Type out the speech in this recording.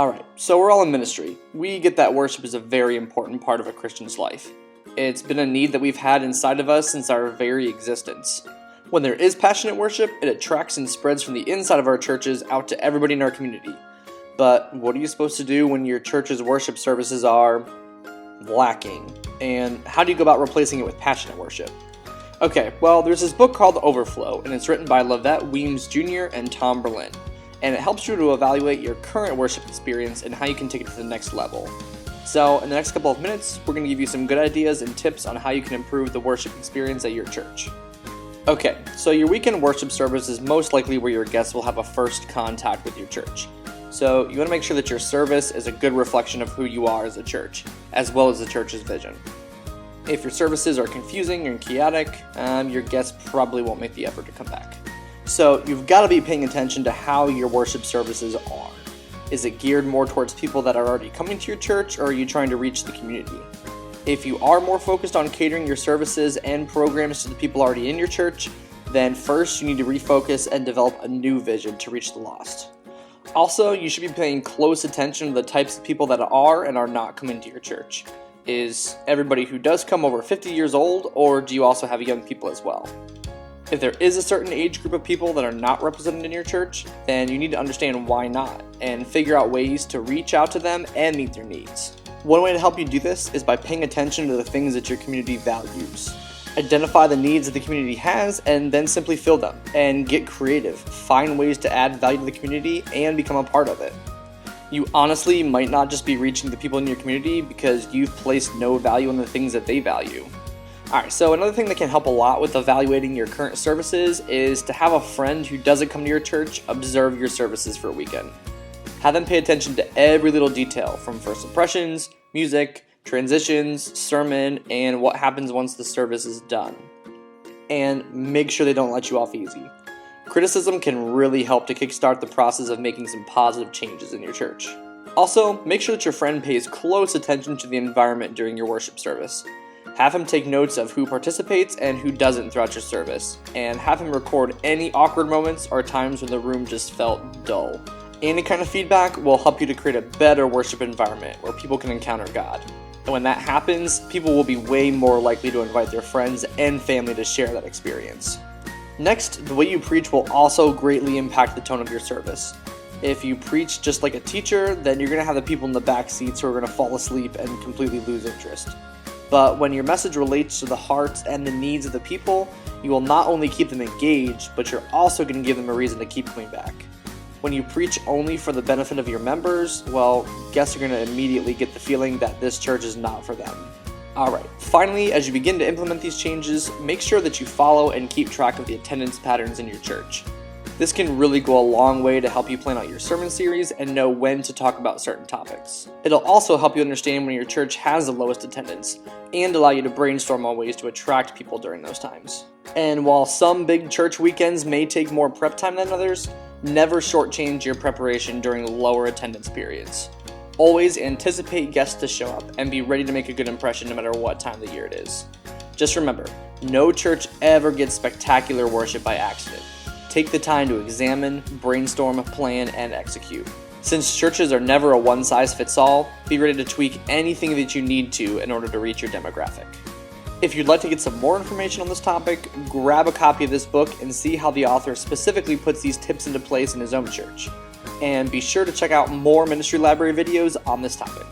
Alright, so we're all in ministry. We get that worship is a very important part of a Christian's life. It's been a need that we've had inside of us since our very existence. When there is passionate worship, it attracts and spreads from the inside of our churches out to everybody in our community. But what are you supposed to do when your church's worship services are lacking? And how do you go about replacing it with passionate worship? Okay, well, there's this book called Overflow, and it's written by Lavette Weems Jr. and Tom Berlin. And it helps you to evaluate your current worship experience and how you can take it to the next level. So, in the next couple of minutes, we're going to give you some good ideas and tips on how you can improve the worship experience at your church. Okay, so your weekend worship service is most likely where your guests will have a first contact with your church. So, you want to make sure that your service is a good reflection of who you are as a church, as well as the church's vision. If your services are confusing and chaotic, your guests probably won't make the effort to come back. So you've got to be paying attention to how your worship services are. Is it geared more towards people that are already coming to your church, or are you trying to reach the community? If you are more focused on catering your services and programs to the people already in your church, then first you need to refocus and develop a new vision to reach the lost. Also, you should be paying close attention to the types of people that are and are not coming to your church. Is everybody who does come over 50 years old, or do you also have young people as well? If there is a certain age group of people that are not represented in your church, then you need to understand why not, and figure out ways to reach out to them and meet their needs. One way to help you do this is by paying attention to the things that your community values. Identify the needs that the community has, and then simply fill them, and get creative. Find ways to add value to the community and become a part of it. You honestly might not just be reaching the people in your community because you've placed no value on the things that they value. Alright, so another thing that can help a lot with evaluating your current services is to have a friend who doesn't come to your church observe your services for a weekend. Have them pay attention to every little detail, from first impressions, music, transitions, sermon, and what happens once the service is done. And make sure they don't let you off easy. Criticism can really help to kickstart the process of making some positive changes in your church. Also, make sure that your friend pays close attention to the environment during your worship service. Have him take notes of who participates and who doesn't throughout your service, and have him record any awkward moments or times when the room just felt dull. Any kind of feedback will help you to create a better worship environment where people can encounter God. And when that happens, people will be way more likely to invite their friends and family to share that experience. Next, the way you preach will also greatly impact the tone of your service. If you preach just like a teacher, then you're going to have the people in the back seats who are going to fall asleep and completely lose interest. But when your message relates to the hearts and the needs of the people, you will not only keep them engaged, but you're also going to give them a reason to keep coming back. When you preach only for the benefit of your members, well, guests are going to immediately get the feeling that this church is not for them. Alright, finally, as you begin to implement these changes, make sure that you follow and keep track of the attendance patterns in your church. This can really go a long way to help you plan out your sermon series and know when to talk about certain topics. It'll also help you understand when your church has the lowest attendance, and allow you to brainstorm on ways to attract people during those times. And while some big church weekends may take more prep time than others, never shortchange your preparation during lower attendance periods. Always anticipate guests to show up, and be ready to make a good impression no matter what time of the year it is. Just remember, no church ever gets spectacular worship by accident. Take the time to examine, brainstorm, plan, and execute. Since churches are never a one-size-fits-all, be ready to tweak anything that you need to in order to reach your demographic. If you'd like to get some more information on this topic, grab a copy of this book and see how the author specifically puts these tips into place in his own church. And be sure to check out more Ministry Library videos on this topic.